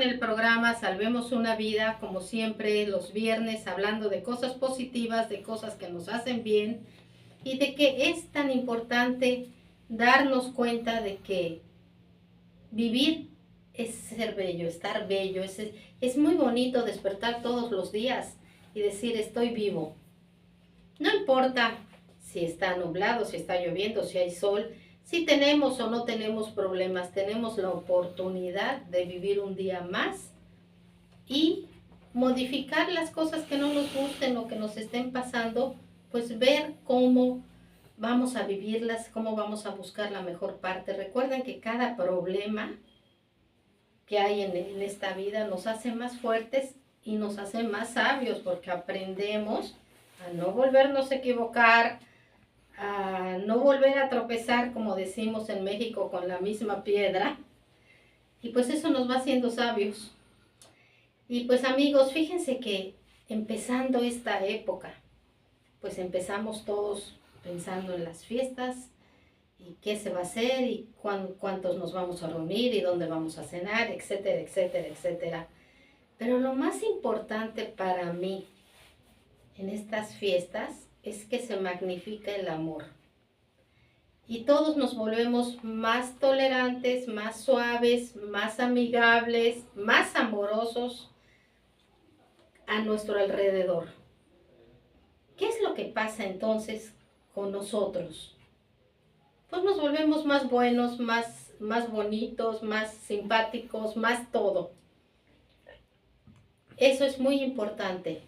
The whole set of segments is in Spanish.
en el programa Salvemos una Vida, como siempre, los viernes, hablando de cosas positivas, de cosas que nos hacen bien y de que es tan importante darnos cuenta de que vivir es ser bello, estar bello. Es muy bonito despertar todos los días y decir estoy vivo. No importa si está nublado, si está lloviendo, si hay sol, si tenemos o no tenemos problemas, tenemos la oportunidad de vivir un día más y modificar las cosas que no nos gusten o que nos estén pasando, pues ver cómo vamos a vivirlas, cómo vamos a buscar la mejor parte. Recuerden que cada problema que hay en esta vida nos hace más fuertes y nos hace más sabios porque aprendemos a no volvernos a equivocar, a no volver a tropezar, como decimos en México, con la misma piedra. Y pues eso nos va haciendo sabios. Y pues amigos, fíjense que empezando esta época, pues empezamos todos pensando en las fiestas y qué se va a hacer y cuántos nos vamos a reunir y dónde vamos a cenar, etcétera, etcétera, etcétera. Pero lo más importante para mí en estas fiestas es que se magnifica el amor. Y todos nos volvemos más tolerantes, más suaves, más amigables, más amorosos a nuestro alrededor. ¿Qué es lo que pasa entonces con nosotros? Pues nos volvemos más buenos, más bonitos, más simpáticos, más todo. Eso es muy importante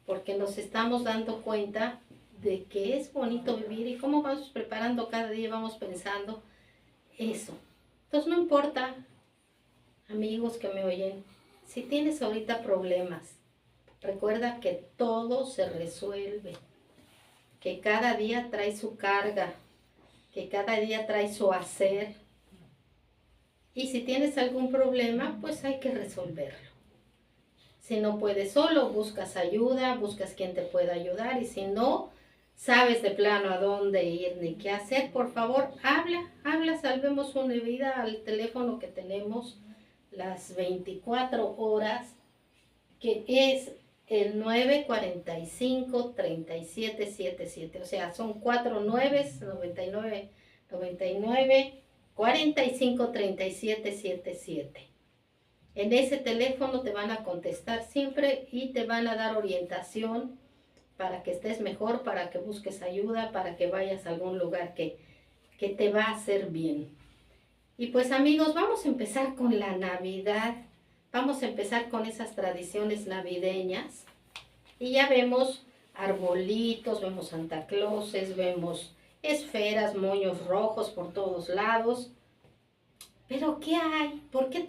porque nos estamos dando cuenta de que es bonito vivir y cómo vamos preparando cada día, vamos pensando eso. Entonces no importa, amigos que me oyen, si tienes ahorita problemas, recuerda que todo se resuelve, que cada día trae su carga, que cada día trae su hacer. Y si tienes algún problema, pues hay que resolverlo. Si no puedes solo, buscas ayuda, buscas quien te pueda ayudar. Y si no sabes de plano a dónde ir ni qué hacer, por favor, habla, salvemos una vida al teléfono que tenemos las 24 horas, que es el 945-3777. O sea, son 4 9s, 99 45 37 77. En ese teléfono te van a contestar siempre y te van a dar orientación para que estés mejor, para que busques ayuda, para que vayas a algún lugar que te va a hacer bien. Y pues amigos, vamos a empezar con la Navidad. Vamos a empezar con esas tradiciones navideñas. Y ya vemos arbolitos, vemos Santa Clauses, vemos esferas, moños rojos por todos lados. Pero ¿qué hay? ¿Por qué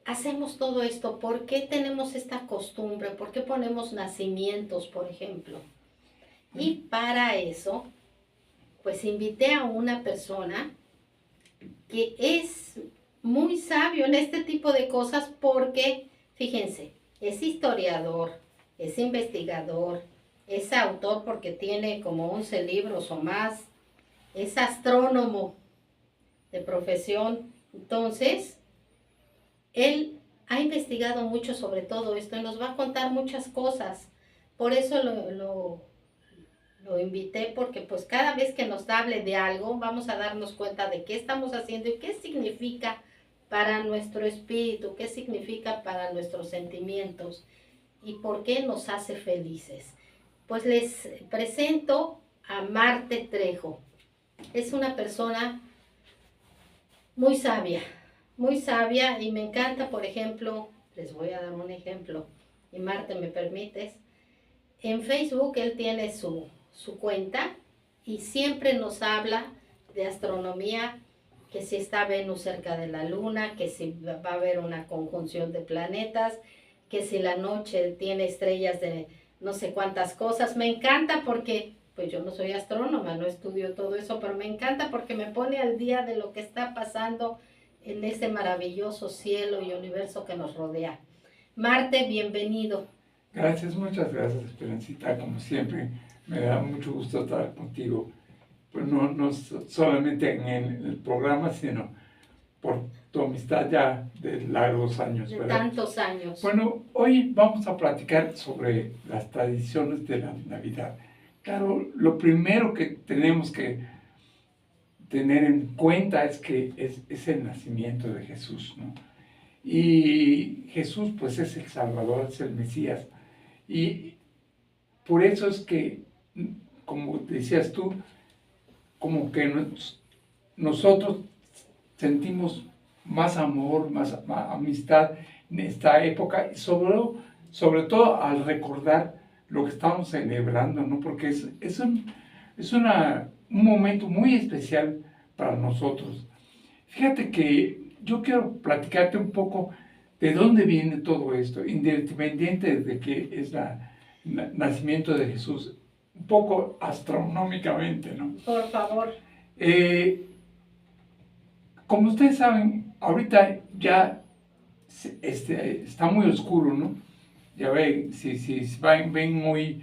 hacemos todo esto? ¿Por qué tenemos esta costumbre? ¿Por qué ponemos nacimientos, por ejemplo? Y para eso, pues invité a una persona que es muy sabio en este tipo de cosas porque, fíjense, es historiador, es investigador, es autor porque tiene como 11 libros o más, es astrónomo de profesión. Entonces, él ha investigado mucho sobre todo esto y nos va a contar muchas cosas. Por eso lo invité, porque pues cada vez que nos hable de algo, vamos a darnos cuenta de qué estamos haciendo y qué significa para nuestro espíritu, qué significa para nuestros sentimientos y por qué nos hace felices. Pues les presento a Marte Trejo. Es una persona muy sabia y me encanta, por ejemplo, les voy a dar un ejemplo, y Marte, ¿me permites? En Facebook él tiene su cuenta y siempre nos habla de astronomía, que si está Venus cerca de la Luna, que si va a haber una conjunción de planetas, que si la noche tiene estrellas de no sé cuántas cosas. Me encanta porque, pues yo no soy astrónoma, no estudio todo eso, pero me encanta porque me pone al día de lo que está pasando en ese maravilloso cielo y universo que nos rodea. Marte, bienvenido. Gracias, muchas gracias, Esperancita. Como siempre, me da mucho gusto estar contigo. Pues no solamente en el programa, sino por amistad ya de largos años, De ¿verdad? tantos años. Bueno, hoy vamos a platicar sobre las tradiciones de la Navidad. Claro, lo primero que tenemos que tener en cuenta es que es el nacimiento de Jesús, ¿no? Y Jesús pues es el Salvador, es el Mesías. Y por eso es que, como decías tú, como que nosotros sentimos más amor, más amistad en esta época, y sobre todo al recordar lo que estamos celebrando, ¿no? Porque es un momento muy especial para nosotros. Fíjate que yo quiero platicarte un poco de dónde viene todo esto, independiente de que es el nacimiento de Jesús, un poco astronómicamente, ¿no? Por favor. Como ustedes saben, ahorita ya está muy oscuro, ¿no? Ya ven, si ven muy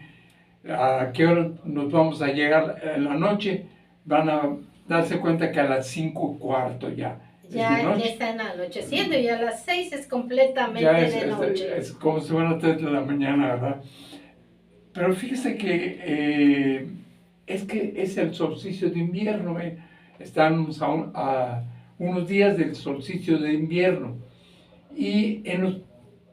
a qué hora nos vamos a llegar en la noche, van a darse cuenta que a las 5:15 ya es de Ya noche. están anocheciendo y a las 6 es completamente Ya de noche. es como si fueran las 3 de la mañana, ¿verdad? Pero fíjese que es el solsticio de invierno, ¿eh? Estamos a unos días del solsticio de invierno. Y en los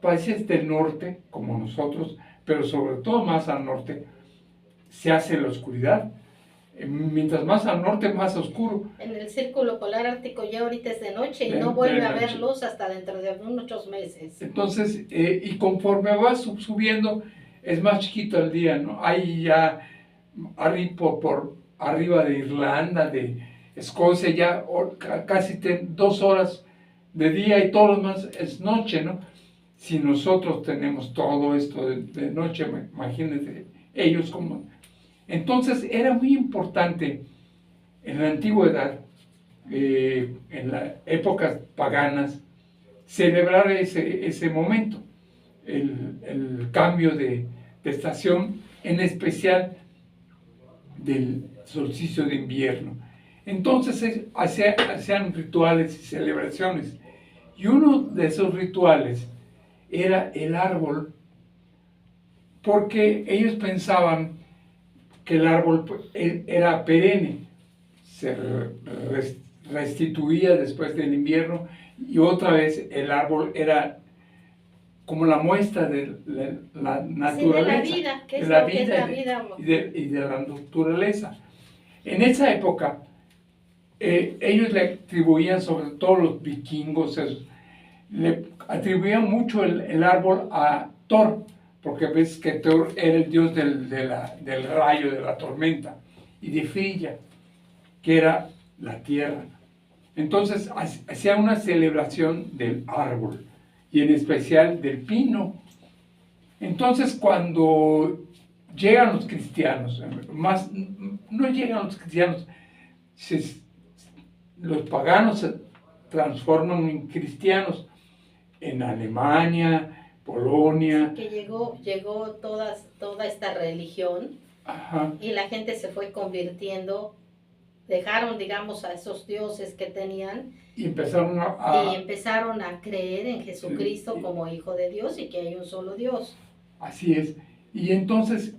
países del norte, como nosotros, pero sobre todo más al norte, se hace la oscuridad. Mientras más al norte, más oscuro. En el círculo polar ártico ya ahorita es de noche y De no vuelve a noche. haber luz hasta dentro de muchos meses. Entonces, y conforme va subiendo, es más chiquito el día, ¿no? Hay ya por arriba de Irlanda, de Escocia, ya casi 2 horas de día y todo lo demás es noche, ¿no? Si nosotros tenemos todo esto de noche, imagínense ellos como... Entonces era muy importante en la antigüedad, en las épocas paganas, celebrar ese momento, el cambio de estación, en especial del solsticio de invierno. Entonces hacían rituales y celebraciones. Y uno de esos rituales era el árbol, porque ellos pensaban que el árbol era perenne, se restituía después del invierno y otra vez el árbol era como la muestra de la naturaleza, Sí, de la vida, que es de la lo que es vida la vida. y de la naturaleza. En esa época, ellos le atribuían, sobre todo los vikingos, le atribuían mucho el árbol a Thor, porque ves que Thor era el dios del rayo, de la tormenta, y de Frilla, que era la tierra. Entonces hacía una celebración del árbol, y en especial del pino. Entonces cuando llegan los cristianos, no llegan los cristianos, los paganos se transforman en cristianos en Alemania, Polonia. Que llegó toda esta religión. Ajá. Y la gente se fue convirtiendo, dejaron, digamos, a esos dioses que tenían y empezaron a creer en Jesucristo como Hijo de Dios y que hay un solo Dios. Así es. Y entonces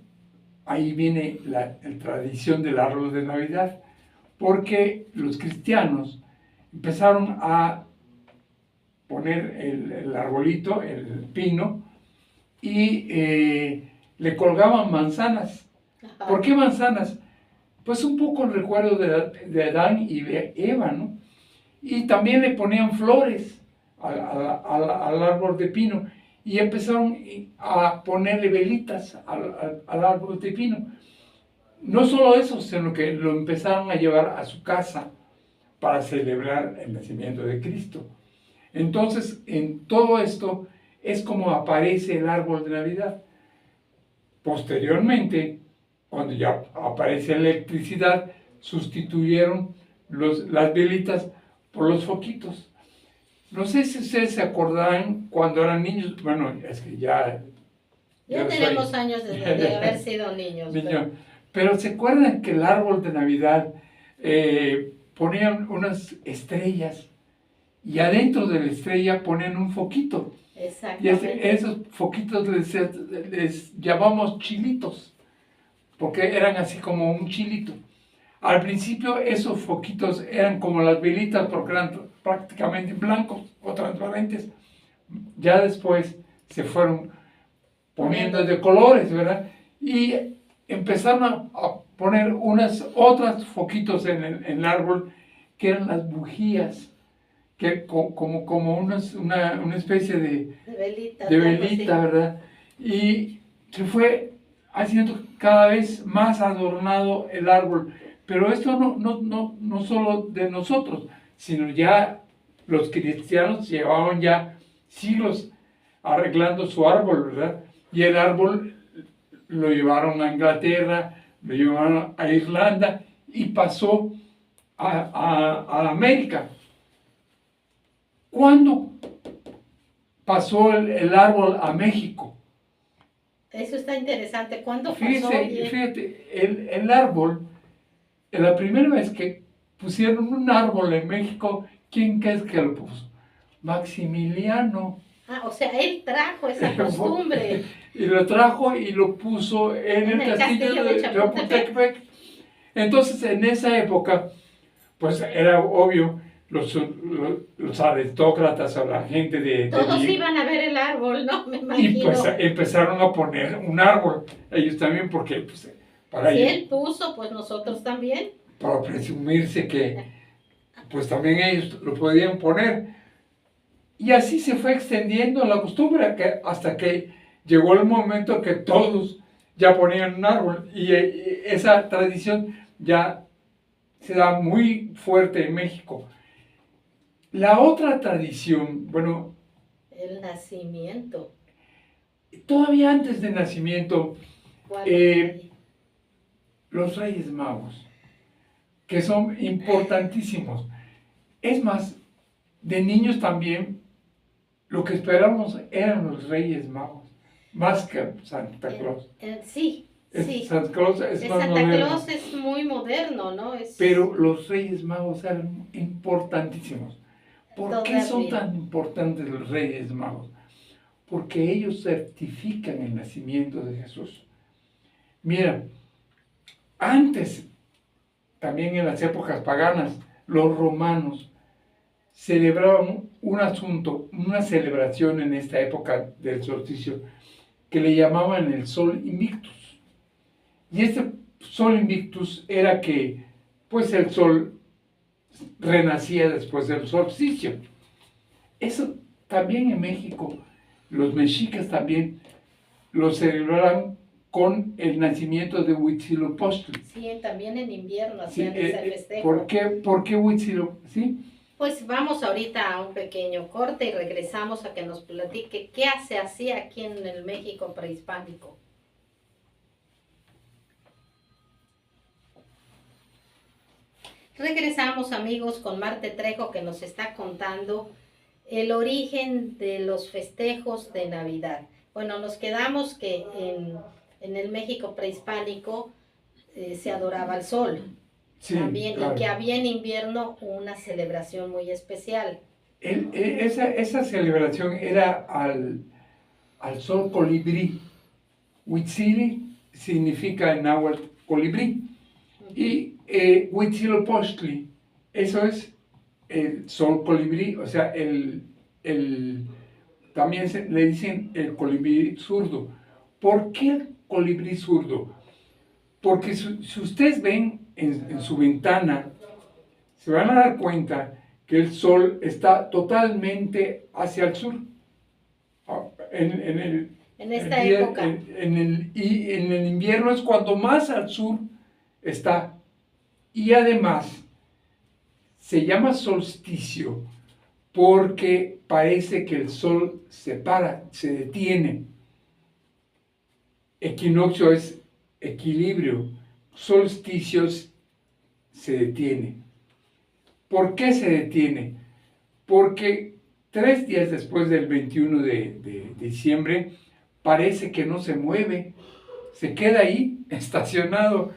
ahí viene la tradición del árbol de Navidad, porque los cristianos empezaron a poner el arbolito, el pino, y le colgaban manzanas. Ajá. ¿Por qué manzanas? Pues un poco el recuerdo de Adán y de Eva, ¿no? Y también le ponían flores al árbol de pino y empezaron a ponerle velitas al árbol de pino. No solo eso, sino que lo empezaron a llevar a su casa para celebrar el nacimiento de Cristo. Entonces, en todo esto es como aparece el árbol de Navidad. Posteriormente, cuando ya aparece la electricidad, sustituyeron las velitas por los foquitos. No sé si ustedes se acordarán cuando eran niños. Bueno, es que ya tenemos años de haber sido niños. Pero ¿se acuerdan que el árbol de Navidad ponían unas estrellas y adentro de la estrella ponen un foquito. Y Exactamente. esos foquitos les llamamos chilitos, porque eran así como un chilito. Al principio esos foquitos eran como las velitas porque eran prácticamente blancos o transparentes. Ya después se fueron poniendo de colores, ¿verdad? Y empezaron a poner otras foquitos en el árbol que eran las bujías, que como una especie Velita, de algo así. velita, ¿verdad? Y se fue haciendo cada vez más adornado el árbol. Pero esto no solo de nosotros, sino ya los cristianos llevaban ya siglos arreglando su árbol, ¿verdad? Y el árbol lo llevaron a Inglaterra, lo llevaron a Irlanda y pasó a América. ¿Cuándo pasó el árbol a México? Eso está interesante. ¿Cuándo pasó? Fíjate, el árbol, la primera vez que pusieron un árbol en México, ¿quién crees que lo puso? Maximiliano. Ah, o sea, él trajo esa costumbre. Y lo trajo y lo puso en el castillo de Chapultepec. Entonces, en esa época, pues era obvio, los aristócratas o la gente Todos iban a ver el árbol, ¿no? Me y imagino. pues empezaron a poner un árbol, ellos también, porque pues, para Si ellos, él puso, pues nosotros también. para presumirse que pues también ellos lo podían poner. Y así se fue extendiendo la costumbre hasta que llegó el momento que todos ya ponían un árbol. Y esa tradición ya se da muy fuerte en México. La otra tradición, bueno, El nacimiento. todavía antes del nacimiento, ¿Cuál es? los Reyes Magos, que son importantísimos. Es más, de niños también, lo que esperábamos eran los Reyes Magos, más que Santa Claus. Sí, sí. Santa Claus es más Santa moderno. Claus es muy moderno, ¿no? Pero los Reyes Magos eran importantísimos. ¿Por qué son Todavía. tan importantes los Reyes Magos? Porque ellos certifican el nacimiento de Jesús. Mira, antes, también en las épocas paganas, los romanos celebraban un asunto, una celebración en esta época del solsticio, que le llamaban el Sol Invictus. Y este Sol Invictus era que, pues el sol renacía después del solsticio. Eso también en México, los mexicas también lo celebraban con el nacimiento de Huitzilopochtli. Sí, también en invierno Sí, hacían ese festejo. ¿Por qué Huitzilopochtli? ¿Sí? Pues vamos ahorita a un pequeño corte y regresamos a que nos platique qué se hacía aquí en el México prehispánico. Regresamos, amigos, con Marte Trejo, que nos está contando el origen de los festejos de Navidad. Bueno, nos quedamos que en el México prehispánico se adoraba al sol. Sí, también, claro. Y que había en invierno una celebración muy especial. Esa celebración era al sol colibrí. Huitzili significa en náhuatl colibrí. Y Huitzilopochtli, eso es el sol colibrí, o sea, también le dicen el colibrí zurdo. ¿Por qué el colibrí zurdo? Porque si ustedes ven en su ventana, se van a dar cuenta que el sol está totalmente hacia el sur. En esta época. Y en el invierno es cuando más al sur está. Y además se llama solsticio porque parece que el sol se para, se detiene. Equinoccio es equilibrio, solsticios se detiene. ¿Por qué se detiene? Porque 3 días después del 21 de diciembre parece que no se mueve, se queda ahí estacionado.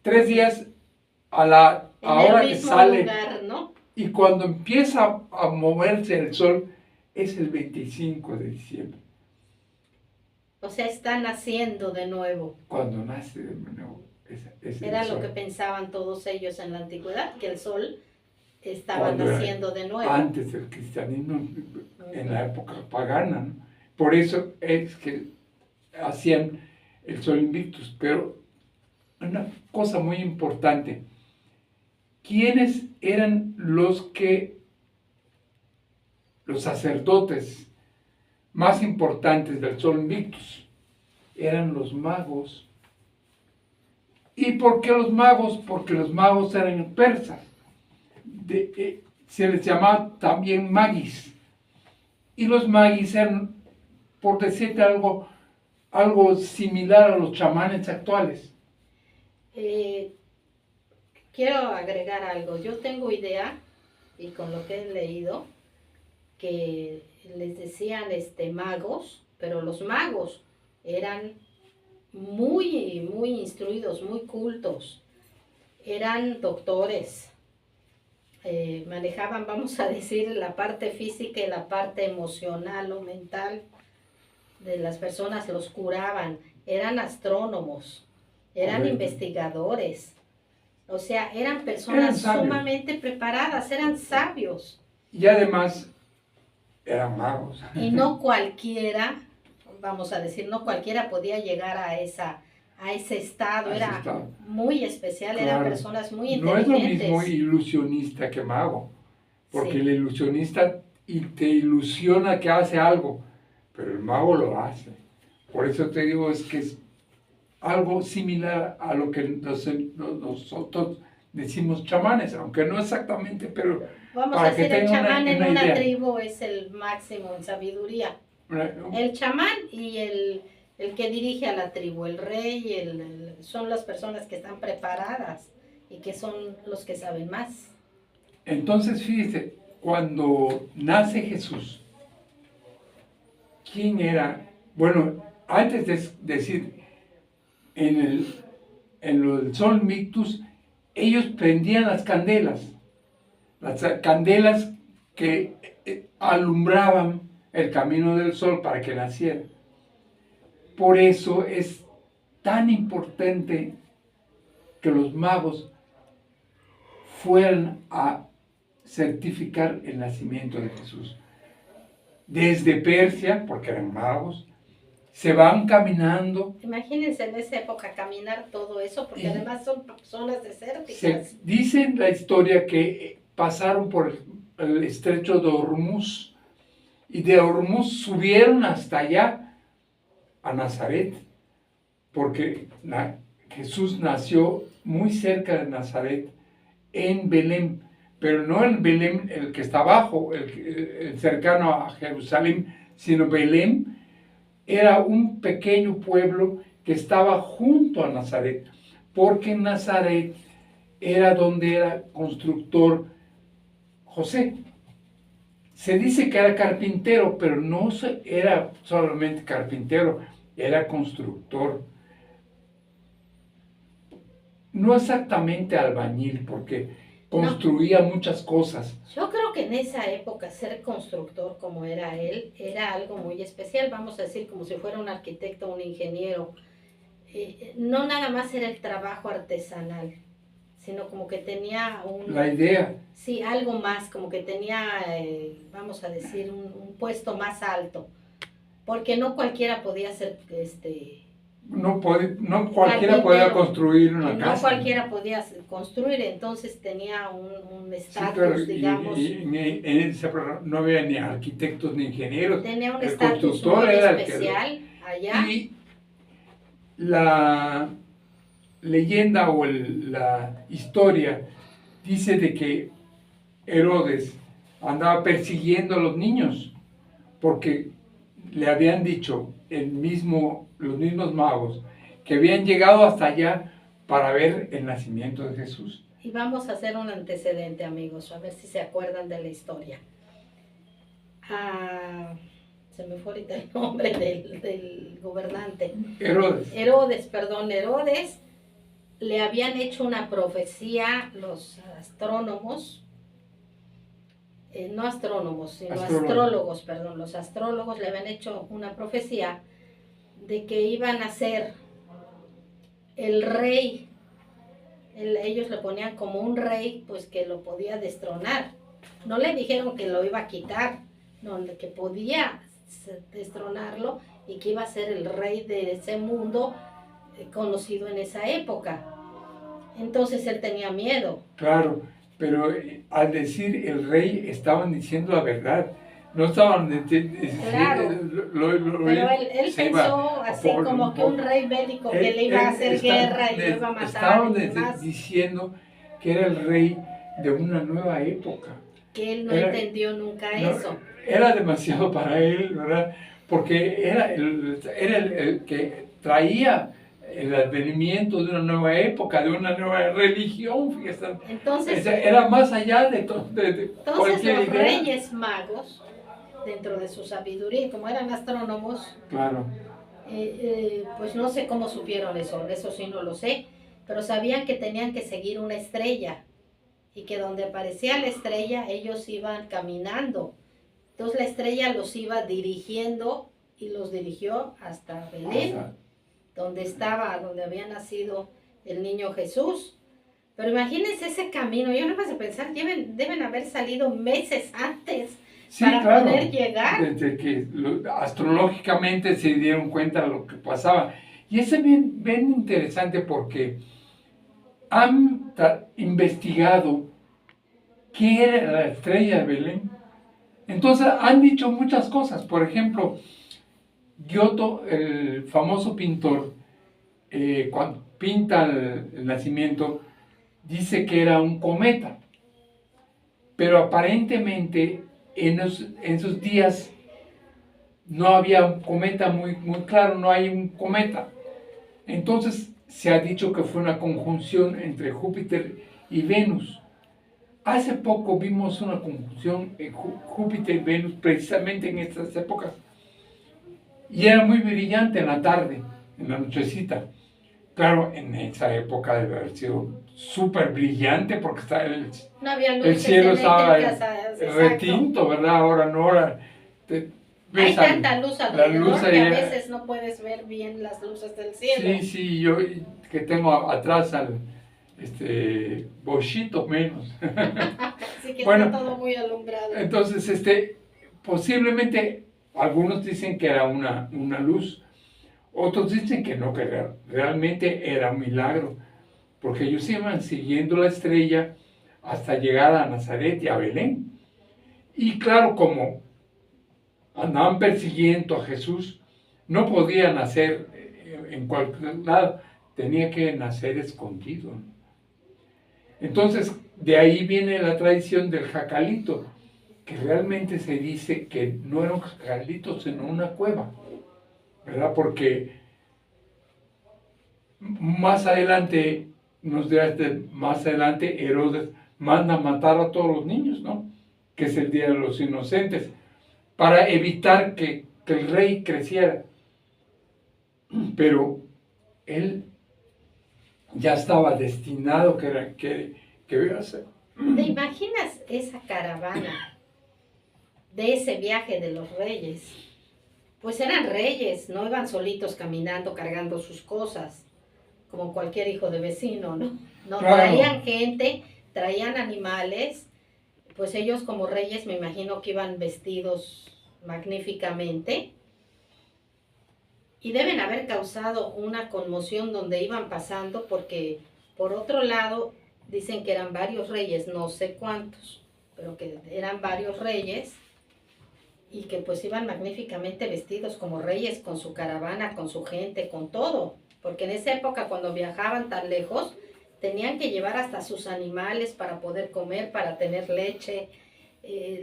3 días a la hora que sale lugar, ¿no? Y cuando empieza a moverse el sol es el 25 de diciembre. O sea, está naciendo de nuevo. Cuando nace de nuevo. Era lo que pensaban todos ellos en la antigüedad, que el sol estaba Cuando naciendo de nuevo. Antes del cristianismo, en la época pagana, ¿no? Por eso es que hacían el Sol Invictus. Pero una cosa muy importante, ¿quiénes eran los sacerdotes más importantes del Sol Invictus? Eran los magos. ¿Y por qué los magos? Porque los magos eran persas. Se les llamaba también magis. Y los magis eran, por decirte algo similar a los chamanes actuales. Quiero agregar algo. Yo tengo idea, y con lo que he leído, que les decían magos, pero los magos eran muy, muy instruidos, muy cultos. Eran doctores. Manejaban, vamos a decir, la parte física y la parte emocional o mental de las personas, los curaban. Eran astrónomos, eran investigadores. O sea, eran personas sumamente preparadas, eran sabios. Y además, eran magos. Y no cualquiera, vamos a decir, no cualquiera podía llegar a ese estado. Era muy especial, claro. Eran personas muy inteligentes. No es lo mismo ilusionista que mago, porque el ilusionista te ilusiona que hace algo, pero el mago lo hace. Por eso te digo, es que es algo similar a lo que nosotros decimos chamanes, aunque no exactamente, pero vamos a decir, el chamán en una tribu es el máximo en sabiduría. El chamán y el que dirige a la tribu, el rey, son las personas que están preparadas y que son los que saben más. Entonces, fíjese, cuando nace Jesús, ¿quién era? Bueno, antes de decir, en lo del Sol Invictus, ellos prendían las candelas que alumbraban el camino del sol para que naciera. Por eso es tan importante que los magos fueran a certificar el nacimiento de Jesús. Desde Persia, porque eran magos, se van caminando. Imagínense en esa época caminar todo eso, porque además son zonas desérticas. Dice en la historia que pasaron por el estrecho de Hormuz, y de Hormuz subieron hasta allá, a Nazaret, porque Jesús nació muy cerca de Nazaret, en Belén, pero no el Belén el que está abajo, el cercano a Jerusalén, sino Belén era un pequeño pueblo que estaba junto a Nazaret, porque en Nazaret era donde era constructor José. Se dice que era carpintero, pero no era solamente carpintero, era constructor. No exactamente albañil, porque construía muchas cosas. Yo creo que en esa época ser constructor como era él, era algo muy especial, vamos a decir, como si fuera un arquitecto, un ingeniero. No nada más era el trabajo artesanal, sino como que tenía la idea. Sí, algo más, como que tenía, vamos a decir, un puesto más alto, porque no cualquiera podía ser no cualquiera podía construir una casa. No cualquiera podía construir, entonces tenía un estatus, digamos. En ese programa no había ni arquitectos ni ingenieros. Tenía un estatus muy especial allá. Y la leyenda o la historia dice de que Herodes andaba persiguiendo a los niños porque le habían dicho los mismos magos que habían llegado hasta allá para ver el nacimiento de Jesús. Y vamos a hacer un antecedente, amigos, a ver si se acuerdan de la historia. Se me fue ahorita el nombre del gobernante. Herodes le habían hecho una profecía los astrónomos no astrónomos, sino Astrólogo. astrólogos, perdón, los astrólogos le habían hecho una profecía de que iban a ser el rey, ellos le ponían como un rey, pues que lo podía destronar. No le dijeron que lo iba a quitar, no, que podía destronarlo y que iba a ser el rey de ese mundo conocido en esa época. Entonces él tenía miedo. Claro, pero al decir el rey estaban diciendo la verdad. No estaban Claro. Pero él pensó así como que un rey bélico que le iba a hacer guerra y lo iba a matar. Estaban diciendo que era el rey de una nueva época. Que él no entendió nunca eso. Era demasiado para él, ¿verdad? Porque era el que traía el advenimiento de una nueva época, de una nueva religión, fíjate. Entonces, era más allá de cualquier los idea. Reyes magos, dentro de su sabiduría, como eran astrónomos, claro. Pues no sé cómo supieron eso sí no lo sé, pero sabían que tenían que seguir una estrella y que donde aparecía la estrella ellos iban caminando. Entonces la estrella los iba dirigiendo y los dirigió hasta Belén, donde había nacido el niño Jesús. Pero imagínense ese camino, yo no me hace pensar, deben haber salido meses antes. Sí, para poder llegar. Desde que astrológicamente se dieron cuenta de lo que pasaba. Y es bien interesante porque han investigado qué era la estrella de Belén. Entonces han dicho muchas cosas. Por ejemplo, Giotto, el famoso pintor, cuando pinta el nacimiento, dice que era un cometa. Pero aparentemente en esos días no había un cometa muy claro, no hay un cometa. Entonces se ha dicho que fue una conjunción entre Júpiter y Venus. Hace poco vimos una conjunción en Júpiter y Venus precisamente en estas épocas. Y era muy brillante en la tarde, en la nochecita. Claro, en esa época debe haber sido súper brillante porque está no había luces el cielo estaba retinto, ¿verdad? Ahora no, hay tanta luz alrededor que a veces no puedes ver bien las luces del cielo. Sí, yo que tengo atrás al bochito menos. Así que bueno, está todo muy alumbrado. Entonces, posiblemente algunos dicen que era una luz. Otros dicen que no, que realmente era un milagro, porque ellos iban siguiendo la estrella hasta llegar a Nazaret y a Belén. Y claro, como andaban persiguiendo a Jesús, no podía nacer en cualquier lado, tenía que nacer escondido. Entonces, de ahí viene la tradición del jacalito, que realmente se dice que no era un jacalito, sino una cueva. ¿Verdad? Porque más adelante, Herodes manda matar a todos los niños, ¿no? Que es el Día de los Inocentes, para evitar que el rey creciera. Pero él ya estaba destinado que iba a ser. ¿Te imaginas esa caravana de ese viaje de los reyes? Pues eran reyes, no iban solitos caminando, cargando sus cosas, como cualquier hijo de vecino, ¿no? No, claro. Traían gente, traían animales, pues ellos como reyes me imagino que iban vestidos magníficamente y deben haber causado una conmoción donde iban pasando porque por otro lado dicen que eran varios reyes, no sé cuántos, pero que eran varios reyes. Y que pues iban magníficamente vestidos como reyes, con su caravana, con su gente, con todo. Porque en esa época cuando viajaban tan lejos, tenían que llevar hasta sus animales para poder comer, para tener leche,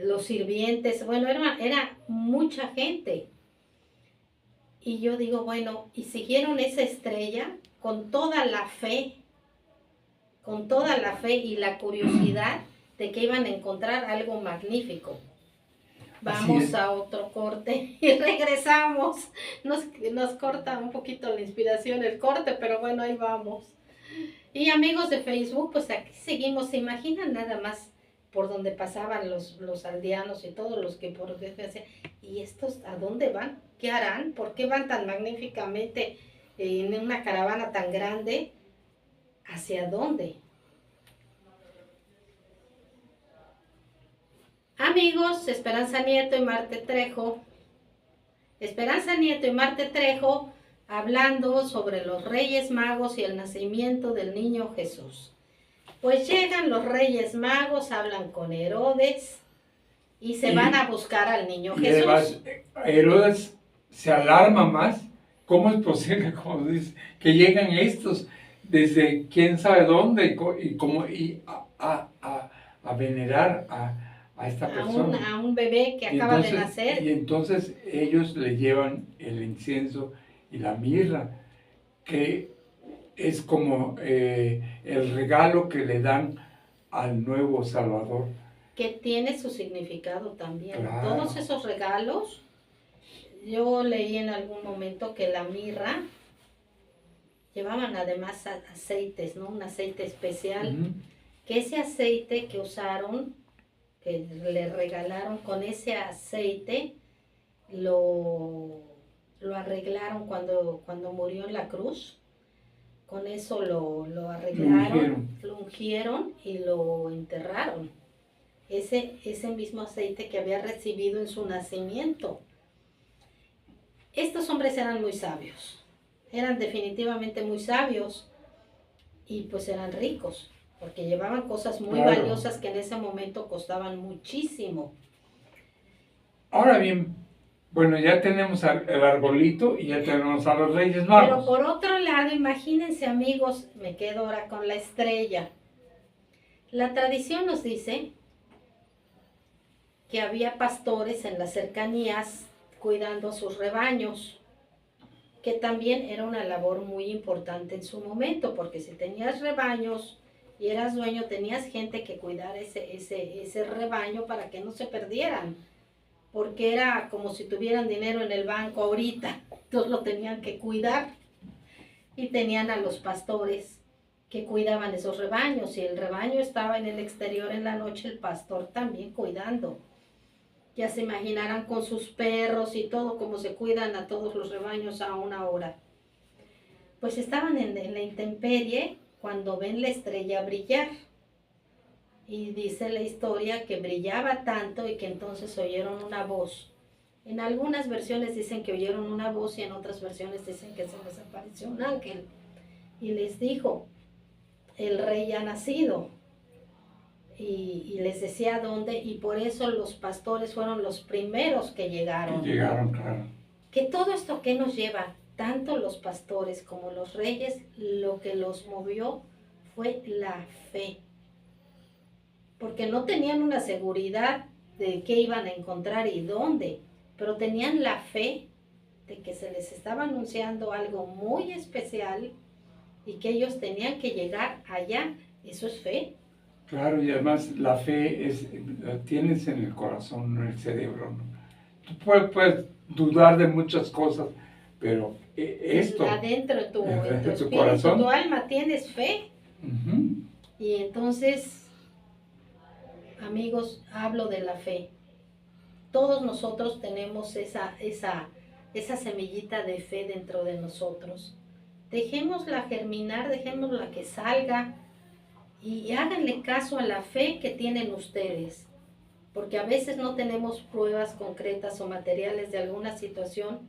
los sirvientes. Bueno, era mucha gente. Y yo digo, bueno, y siguieron esa estrella con toda la fe y la curiosidad de que iban a encontrar algo magnífico. Vamos a otro corte y regresamos. Nos corta un poquito la inspiración el corte, pero bueno, ahí vamos. Y amigos de Facebook, pues aquí seguimos. ¿Se imaginan nada más por donde pasaban los aldeanos y todos los que por decían, ¿y estos a dónde van? ¿Qué harán? ¿Por qué van tan magníficamente en una caravana tan grande? ¿Hacia dónde? Amigos, Esperanza Nieto y Marte Trejo. Esperanza Nieto y Marte Trejo hablando sobre los Reyes Magos y el nacimiento del niño Jesús. Pues llegan los Reyes Magos, hablan con Herodes y se van a buscar al niño Jesús. Además, Herodes se alarma más. ¿Cómo es posible, como dice, que llegan estos desde quién sabe dónde y a venerar a esta persona? A un bebé que acaba de nacer. Y entonces ellos le llevan el incienso y la mirra, que es como el regalo que le dan al nuevo Salvador. Que tiene su significado también. Claro. Todos esos regalos, yo leí en algún momento que la mirra llevaban además aceites, ¿no? Un aceite especial, que ese aceite que usaron, que le regalaron, con ese aceite lo arreglaron cuando murió en la cruz. Con eso lo arreglaron, lo ungieron y lo enterraron. Ese mismo aceite que había recibido en su nacimiento. Estos hombres eran muy sabios, eran definitivamente muy sabios y pues eran ricos, porque llevaban cosas muy valiosas que en ese momento costaban muchísimo. Ahora bien, bueno, ya tenemos el arbolito y ya tenemos a los Reyes Magos. Pero por otro lado, imagínense amigos, me quedo ahora con la estrella. La tradición nos dice que había pastores en las cercanías cuidando a sus rebaños, que también era una labor muy importante en su momento, porque si tenías rebaños y eras dueño, tenías gente que cuidar ese rebaño para que no se perdieran, porque era como si tuvieran dinero en el banco ahorita, entonces lo tenían que cuidar, y tenían a los pastores que cuidaban esos rebaños, y el rebaño estaba en el exterior en la noche, el pastor también cuidando. Ya se imaginarán con sus perros y todo, como se cuidan a todos los rebaños a una hora. Pues estaban en la intemperie cuando ven la estrella brillar. Y dice la historia que brillaba tanto y que entonces oyeron una voz. En algunas versiones dicen que oyeron una voz y en otras versiones dicen que se les apareció un ángel. Y les dijo, el rey ha nacido. Y les decía dónde, y por eso los pastores fueron los primeros que llegaron. Llegaron, claro. Que todo esto que nos lleva, tanto los pastores como los reyes, lo que los movió fue la fe. Porque no tenían una seguridad de qué iban a encontrar y dónde, pero tenían la fe de que se les estaba anunciando algo muy especial y que ellos tenían que llegar allá. Eso es fe. Claro, y además la fe la tienes en el corazón, no en el cerebro, ¿no? Tú puedes dudar de muchas cosas, pero esto... Adentro en tu espíritu, corazón, tu alma, tienes fe. Y entonces, amigos, hablo de la fe. Todos nosotros tenemos esa semillita de fe dentro de nosotros. Dejémosla germinar, dejémosla que salga. Y háganle caso a la fe que tienen ustedes, porque a veces no tenemos pruebas concretas o materiales de alguna situación,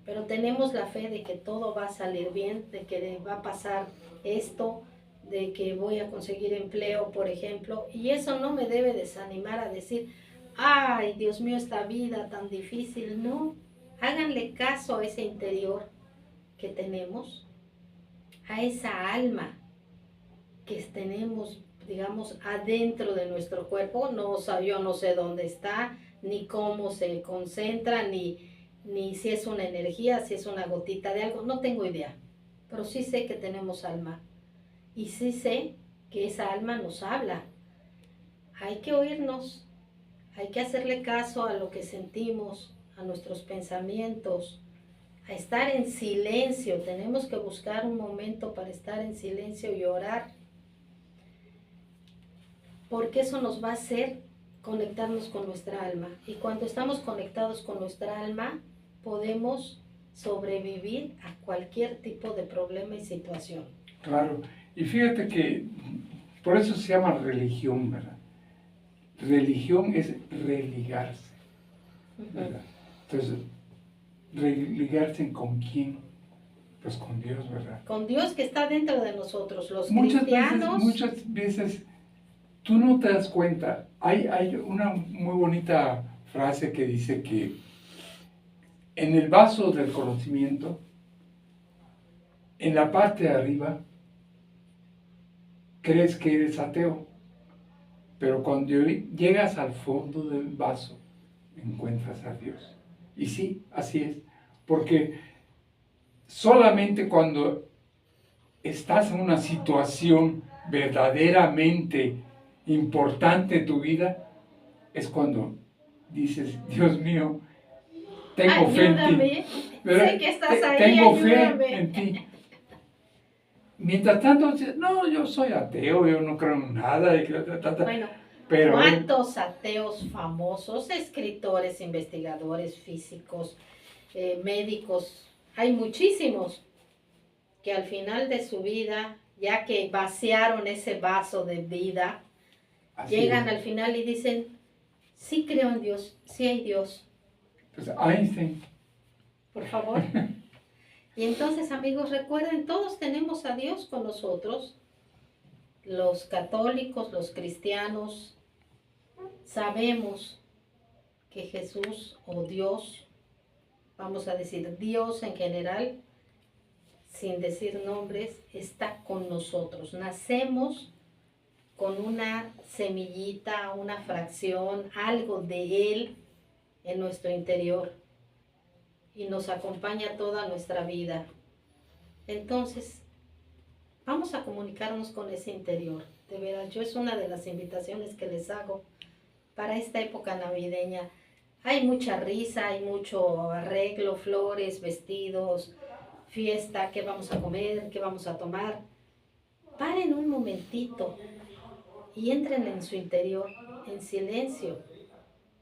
pero tenemos la fe de que todo va a salir bien, de que va a pasar esto, de que voy a conseguir empleo, por ejemplo, y eso no me debe desanimar a decir, ay, Dios mío, esta vida tan difícil. No, háganle caso a ese interior que tenemos, a esa alma que tenemos, digamos, adentro de nuestro cuerpo. Yo no sé dónde está, ni cómo se concentra, ni si es una energía, si es una gotita de algo, no tengo idea, pero sí sé que tenemos alma, y sí sé que esa alma nos habla. Hay que oírnos, hay que hacerle caso a lo que sentimos, a nuestros pensamientos, a estar en silencio. Tenemos que buscar un momento para estar en silencio y orar. porque eso nos va a hacer conectarnos con nuestra alma. Y cuando estamos conectados con nuestra alma, podemos sobrevivir a cualquier tipo de problema y situación. Claro. Y fíjate que por eso se llama religión, ¿verdad? Religión es religarse, ¿verdad? Entonces, ¿religarse con quién? Pues con Dios, ¿verdad? Con Dios que está dentro de nosotros, los cristianos. Muchas veces tú no te das cuenta. Hay una muy bonita frase que dice que en el vaso del conocimiento, en la parte de arriba, crees que eres ateo, pero cuando llegas al fondo del vaso, encuentras a Dios. Y sí, así es, porque solamente cuando estás en una situación verdaderamente importante en tu vida, es cuando dices, Dios mío, tengo fe en ti. Sé que estás ahí, tengo ayúdame. fe en ti. Mientras tanto, dices, no, yo soy ateo, yo no creo en nada. Bueno, pero ¿cuántos ateos famosos, escritores, investigadores, físicos, médicos? Hay muchísimos que al final de su vida, ya que vaciaron ese vaso de vida, llegan al final y dicen, sí creo en Dios, sí hay Dios. Pues Einstein. Por favor. Y entonces, amigos, recuerden, todos tenemos a Dios con nosotros. Los católicos, los cristianos, sabemos que Jesús o Dios, vamos a decir Dios en general, sin decir nombres, está con nosotros. Nacemos con una semillita, una fracción, algo de Él en nuestro interior y nos acompaña toda nuestra vida. Entonces, vamos a comunicarnos con ese interior. De veras, yo es una de las invitaciones que les hago para esta época navideña. Hay mucha risa, hay mucho arreglo, flores, vestidos, fiesta, qué vamos a comer, qué vamos a tomar. Paren un momentito y entren en su interior, en silencio.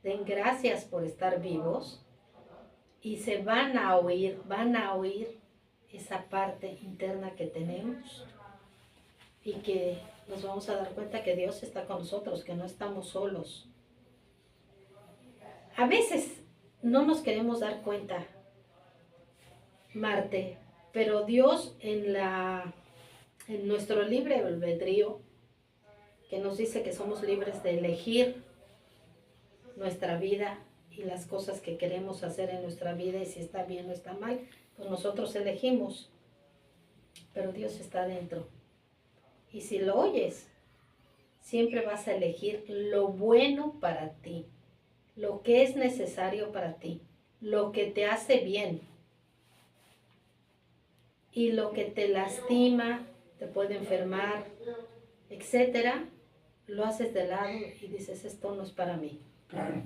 Den gracias por estar vivos y se van a oír esa parte interna que tenemos y que nos vamos a dar cuenta que Dios está con nosotros, que no estamos solos. A veces no nos queremos dar cuenta, Marte, pero Dios en nuestro libre albedrío, que nos dice que somos libres de elegir nuestra vida y las cosas que queremos hacer en nuestra vida y si está bien o está mal, pues nosotros elegimos, pero Dios está dentro. Y si lo oyes, siempre vas a elegir lo bueno para ti, lo que es necesario para ti, lo que te hace bien. Y lo que te lastima, te puede enfermar, etcétera, lo haces de lado y dices, esto no es para mí. Claro.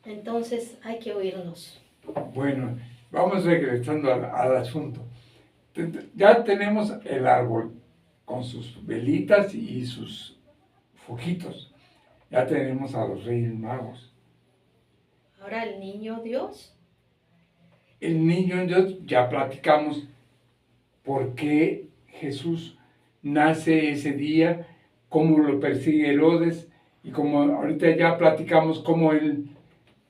Entonces hay que oírnos. Bueno, vamos regresando al asunto. Ya tenemos el árbol con sus velitas y sus foquitos. Ya tenemos a los Reyes Magos. Ahora el niño Dios. El niño Dios, ya platicamos por qué Jesús nace ese día, cómo lo persigue Herodes, y como ahorita ya platicamos cómo él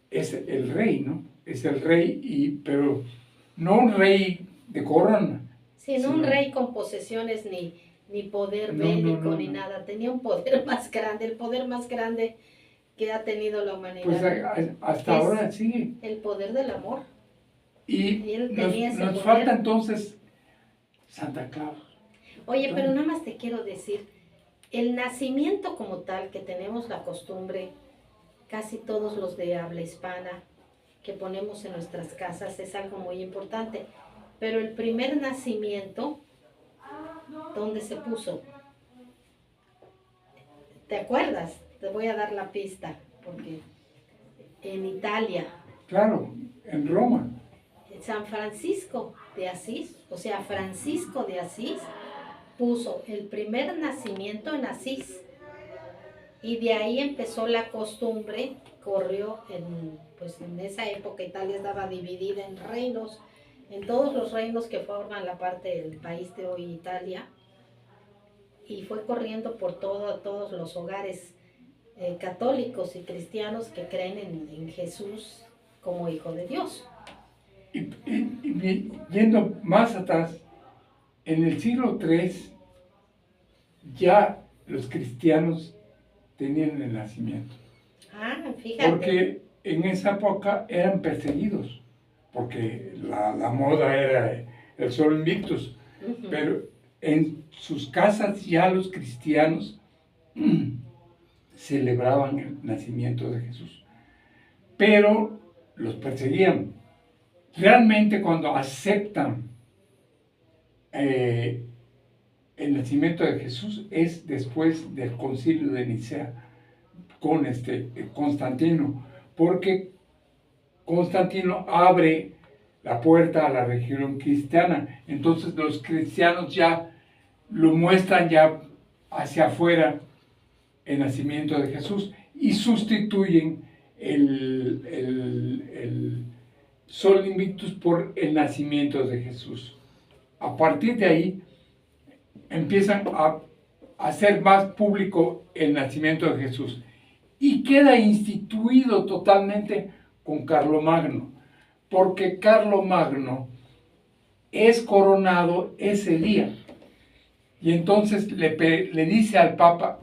es el rey, ¿no? Es el rey, pero no un rey de corona. Sino un rey con posesiones ni poder bélico ni nada. Tenía un poder más grande, el poder más grande que ha tenido la humanidad. Pues hasta ahora sigue. El poder del amor. Y él tenía ese nos poder. falta entonces Santa Claus. Oye, pero nada más te quiero decir, el nacimiento como tal, que tenemos la costumbre, casi todos los de habla hispana, que ponemos en nuestras casas, es algo muy importante. Pero el primer nacimiento, ¿dónde se puso? ¿Te acuerdas? Te voy a dar la pista, porque en Italia. Claro, en Roma. San Francisco de Asís, o sea, Francisco de Asís, puso el primer nacimiento en Asís. Y de ahí empezó la costumbre, corrió pues en esa época Italia estaba dividida en reinos, en todos los reinos que forman la parte del país de hoy Italia, y fue corriendo por todos los hogares católicos y cristianos que creen en Jesús como Hijo de Dios. Y yendo más atrás, en el siglo III ya los cristianos tenían el nacimiento. Ah, fíjate. Porque en esa época eran perseguidos, porque la moda era el Sol Invictus, pero en sus casas ya los cristianos celebraban el nacimiento de Jesús, pero los perseguían. Realmente cuando aceptan el nacimiento de Jesús es después del Concilio de Nicea con Constantino, porque Constantino abre la puerta a la religión cristiana. Entonces los cristianos ya lo muestran ya hacia afuera el nacimiento de Jesús y sustituyen el Sol Invictus por el nacimiento de Jesús. A partir de ahí empiezan a hacer más público el nacimiento de Jesús y queda instituido totalmente con Carlomagno, porque Carlomagno es coronado ese día y entonces le dice al Papa,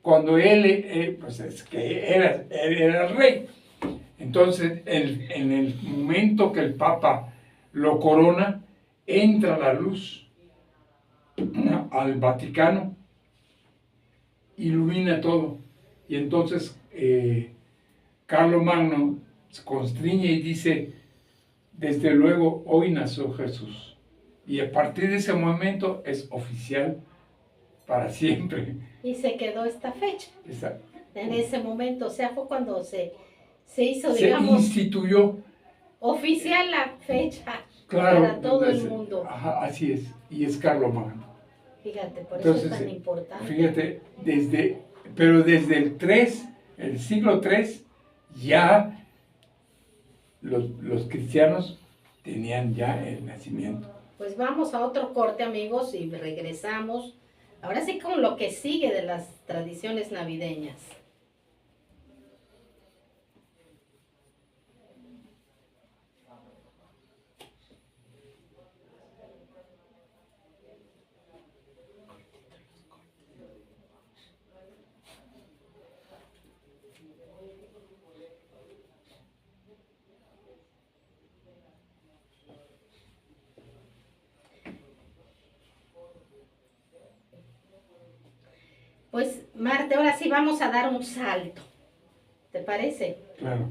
cuando él pues es que era el rey. Entonces, en el momento que el Papa lo corona, entra la luz al Vaticano, ilumina todo. Y entonces Carlomagno se constriñe y dice, desde luego, hoy nació Jesús. Y a partir de ese momento es oficial para siempre. Y se quedó esta fecha. Exacto. En ese momento, o sea, fue cuando se hizo, se digamos, instituyó oficial la fecha, claro, para todo el mundo. Ajá, así es, y es Carlomagno. Fíjate, por Entonces, eso es tan importante. Fíjate, pero desde el siglo III, ya los cristianos tenían ya el nacimiento. Pues vamos a otro corte, amigos, y regresamos. Ahora sí con lo que sigue de las tradiciones navideñas. Pues, Marte, ahora sí vamos a dar un salto. ¿Te parece? Claro.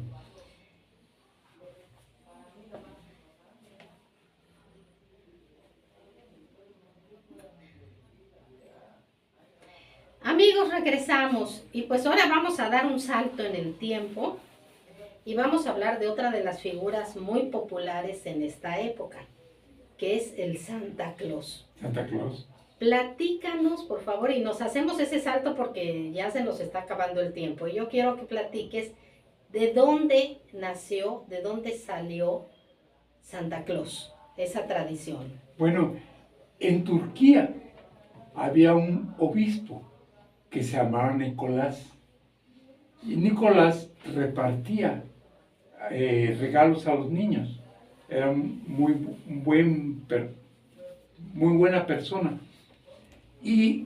Amigos, regresamos y pues ahora vamos a dar un salto en el tiempo y vamos a hablar de otra de las figuras muy populares en esta época, que es el Santa Claus. Santa Claus. Platícanos, por favor, y nos hacemos ese salto porque ya se nos está acabando el tiempo. Y yo quiero que platiques de dónde nació, de dónde salió Santa Claus, esa tradición. Bueno, en Turquía había un obispo que se llamaba Nicolás. Y Nicolás repartía regalos a los niños. Era muy buena persona. Y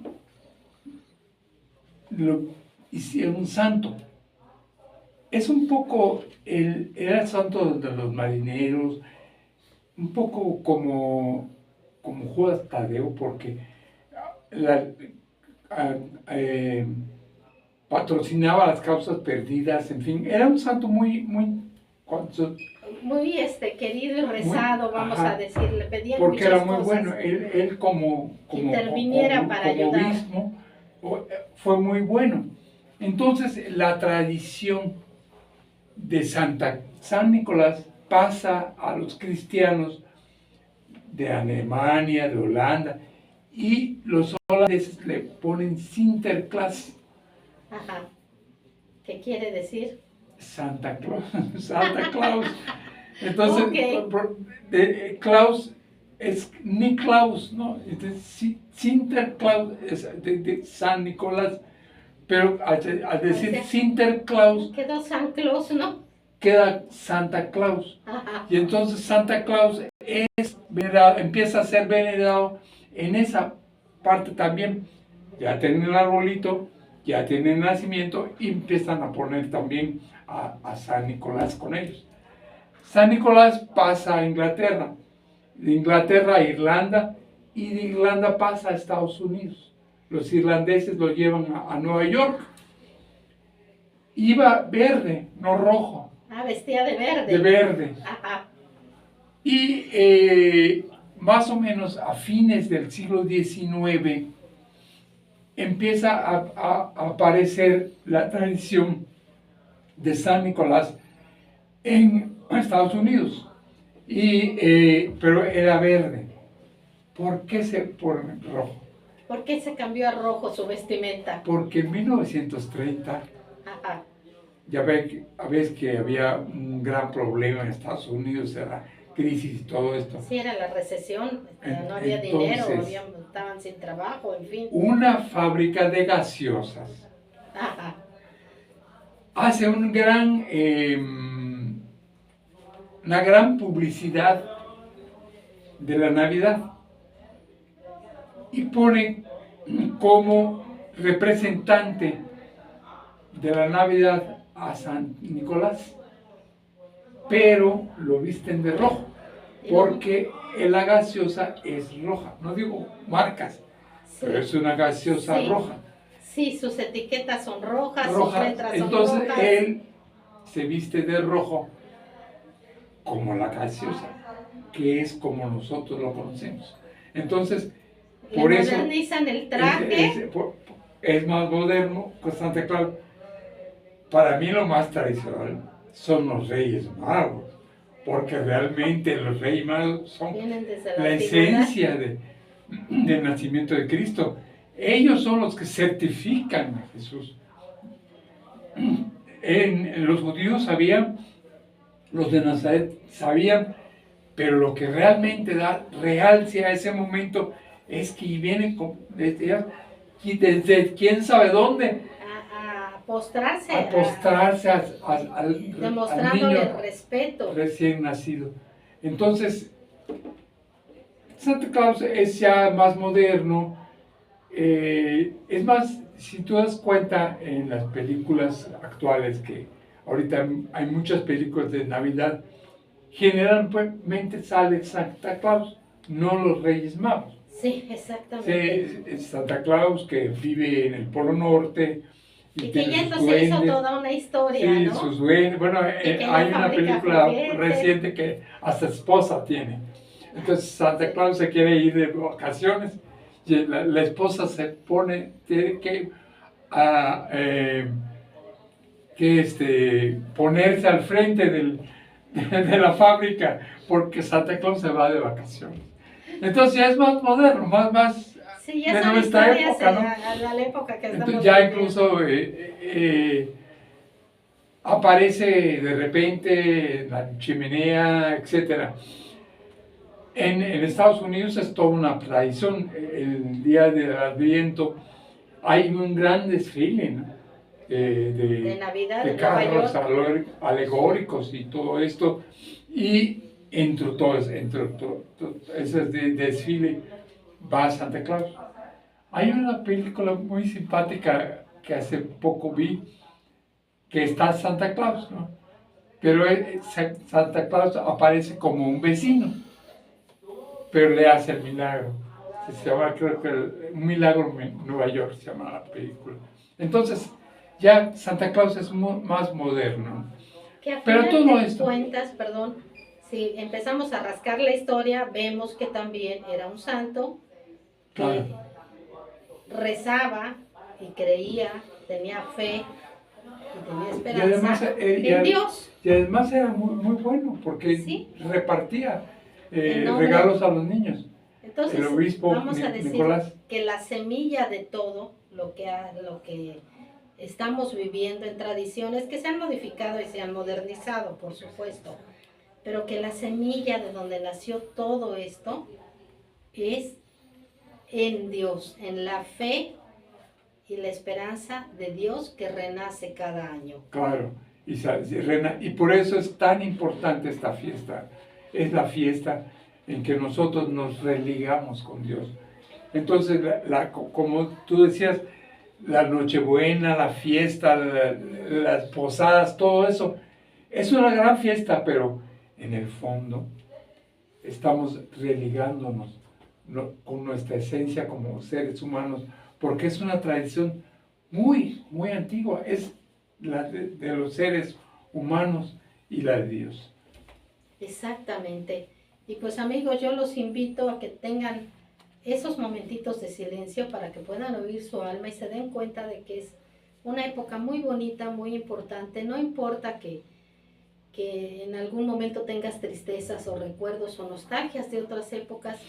lo hicieron santo. Es un poco, era el santo de los marineros, un poco como Judas Tadeo, porque patrocinaba las causas perdidas, en fin, era un santo muy querido y rezado, vamos a decir, le pedían porque era muy cosas. bueno, él como interviniera para ayudar. Obispo, fue muy bueno. Entonces la tradición de San Nicolás pasa a los cristianos de Alemania, de Holanda, y los holandeses le ponen Sinterklaas. Ajá. ¿Qué quiere decir? Santa Claus. Santa Claus. Entonces, Ok. Claus es Niklaus, ¿no? Entonces, Sinterklaas es de San Nicolás, pero al decir sea, Sinterklaas Quedó San Claus, ¿no? queda Santa Claus. Ajá. Y entonces Santa Claus empieza a ser venerado en esa parte también. Ya tienen el arbolito, ya tienen el nacimiento y empiezan a poner también a San Nicolás con ellos. San Nicolás pasa a Inglaterra, de Inglaterra a Irlanda y de Irlanda pasa a Estados Unidos. Los irlandeses lo llevan a Nueva York. Iba verde, no rojo. Ah, vestía de verde. De verde. Ajá. Y más o menos a fines del siglo XIX empieza a aparecer la tradición de San Nicolás en Estados Unidos. Pero era verde. ¿Por qué se pone rojo? ¿Por qué se cambió a rojo su vestimenta? Porque en 1930 Ajá. ya ves que había un gran problema en Estados Unidos, era crisis y todo esto. Sí, era la recesión, no había dinero, estaban sin trabajo, en fin. Una fábrica de gaseosas Ajá. hace una gran publicidad de la Navidad y pone como representante de la Navidad a San Nicolás, pero lo visten de rojo, porque la gaseosa es roja. No digo marcas, sí, pero es una gaseosa roja. Sí, sus etiquetas son rojas, sus letras son Entonces rojas. Él se viste de rojo como la gaseosa, que es como nosotros lo conocemos. Entonces, por eso modernizan el traje. Es más moderno que Santa Claus. Para mí lo más tradicional son los Reyes Magos, porque realmente los Reyes Magos son la esencia del nacimiento de Cristo. Ellos son los que certifican a Jesús. Los judíos sabían, los de Nazaret sabían, pero lo que realmente da realce a ese momento es que vienen desde quién sabe dónde a postrarse al demostrándole niño respeto recién nacido. Entonces, Santa Claus es ya más moderno. Es más, si tú das cuenta en las películas actuales, que ahorita hay muchas películas de Navidad, generalmente sale Santa Claus, no los Reyes Magos. Sí, exactamente. Sí, Santa Claus que vive en el Polo Norte. Y que ya esto se hizo toda una historia, sí, ¿no? Sus duendes. Bueno, hay una película reciente que hasta esposa tiene. Entonces Santa Claus se quiere ir de vacaciones y la esposa tiene que ponerse al frente de la fábrica porque Santa Claus se va de vacaciones. Entonces ya es más moderno, más sí, ya de son nuestra época, ¿no? a la época que estamos. Entonces ya incluso aparece de repente la chimenea, etcétera. En Estados Unidos es toda una tradición. El día del Adviento hay un gran desfile, ¿no? de Navidad, de carros alegóricos y todo esto. Y entre ese desfile va Santa Claus. Hay una película muy simpática que hace poco vi, que está Santa Claus, ¿no? Pero Santa Claus aparece como un vecino, pero le hace el milagro. Se llama, creo que Un Milagro en Nueva York, se llama la película. Entonces, ya Santa Claus es más moderno. Que a pero final todo de esto, cuentas, perdón, si empezamos a rascar la historia, vemos que también era un santo que claro, rezaba y creía, tenía fe y tenía esperanza y además, en Dios. Y además era muy bueno porque ¿Sí? repartía regalos a los niños. Entonces, el obispo vamos a decir Nicolás, que la semilla de todo lo que estamos viviendo en tradiciones que se han modificado y se han modernizado, por supuesto, pero que la semilla de donde nació todo esto es en Dios, en la fe y la esperanza de Dios que renace cada año. Claro, y por eso es tan importante esta fiesta. Es la fiesta en que nosotros nos religamos con Dios. Entonces, como tú decías, la Nochebuena, la fiesta, las posadas, todo eso, es una gran fiesta, pero en el fondo estamos religándonos con nuestra esencia como seres humanos, porque es una tradición muy, muy antigua, es la de los seres humanos y la de Dios. Exactamente. Y pues amigos, yo los invito a que tengan esos momentitos de silencio para que puedan oír su alma y se den cuenta de que es una época muy bonita, muy importante. No importa que en algún momento tengas tristezas o recuerdos o nostalgias de otras épocas,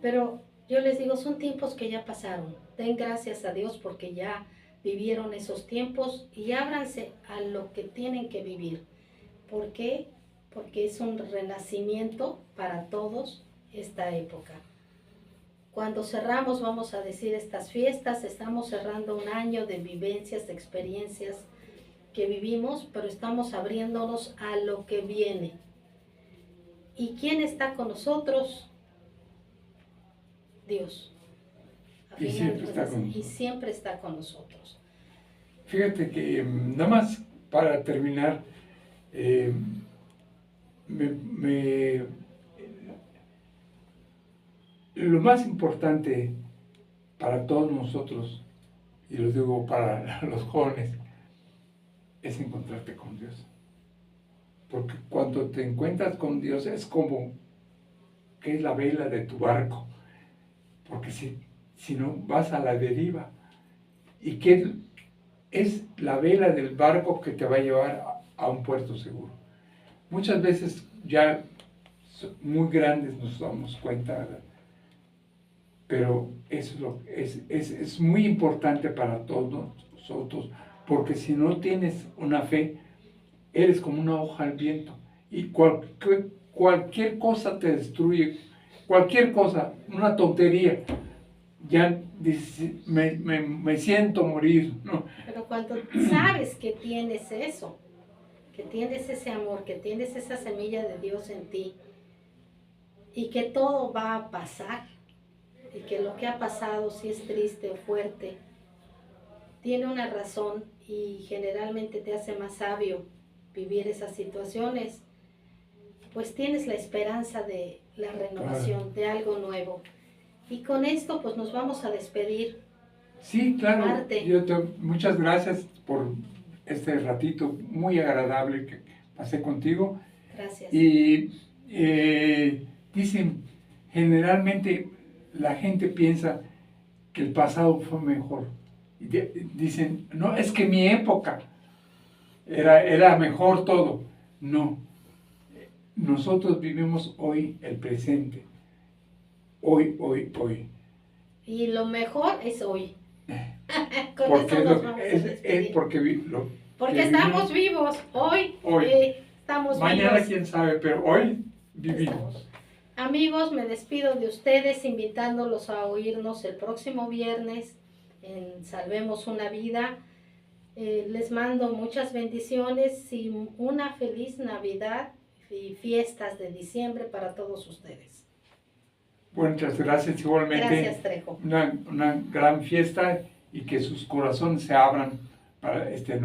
pero yo les digo, son tiempos que ya pasaron. Den gracias a Dios porque ya vivieron esos tiempos y ábranse a lo que tienen que vivir. ¿Por qué? Porque es un renacimiento para todos esta época. Cuando cerramos, vamos a decir, estas fiestas, estamos cerrando un año de vivencias, de experiencias que vivimos, pero estamos abriéndonos a lo que viene. ¿Y quién está con nosotros? Dios. Y siempre está con nosotros. Y siempre está con nosotros. Fíjate que nada más para terminar, lo más importante para todos nosotros, y lo digo para los jóvenes, es encontrarte con Dios. Porque cuando te encuentras con Dios es como que es la vela de tu barco. Porque si no vas a la deriva. ¿Y qué es la vela del barco que te va a llevar a un puerto seguro? Muchas veces ya muy grandes nos damos cuenta, ¿verdad? Pero eso es muy importante para todos nosotros, porque si no tienes una fe, eres como una hoja al viento y cualquier cosa te destruye, cualquier cosa, una tontería, ya dices, me siento morir, ¿no? Pero cuando sabes que tienes eso, que tienes ese amor, que tienes esa semilla de Dios en ti y que todo va a pasar y que lo que ha pasado, si es triste o fuerte, tiene una razón y generalmente te hace más sabio vivir esas situaciones, pues tienes la esperanza de la renovación, de algo nuevo. Y con esto pues nos vamos a despedir. Sí, claro. Muchas gracias por este ratito muy agradable que pasé contigo. Gracias. Y dicen, generalmente la gente piensa que el pasado fue mejor. Dicen, no, es que mi época era mejor todo. No, nosotros vivimos hoy el presente. Hoy. Y lo mejor es hoy. Con porque eso nos vamos a despedir. Porque estamos vivos. Hoy. Estamos Mañana vivos. quién sabe, pero hoy vivimos. Amigos, me despido de ustedes invitándolos a oírnos el próximo viernes en Salvemos una Vida. Les mando muchas bendiciones y una feliz Navidad y fiestas de diciembre para todos ustedes. Muchas gracias igualmente. Gracias, Trejo. Una gran fiesta y que sus corazones se abran para esta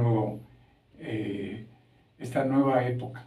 nueva época.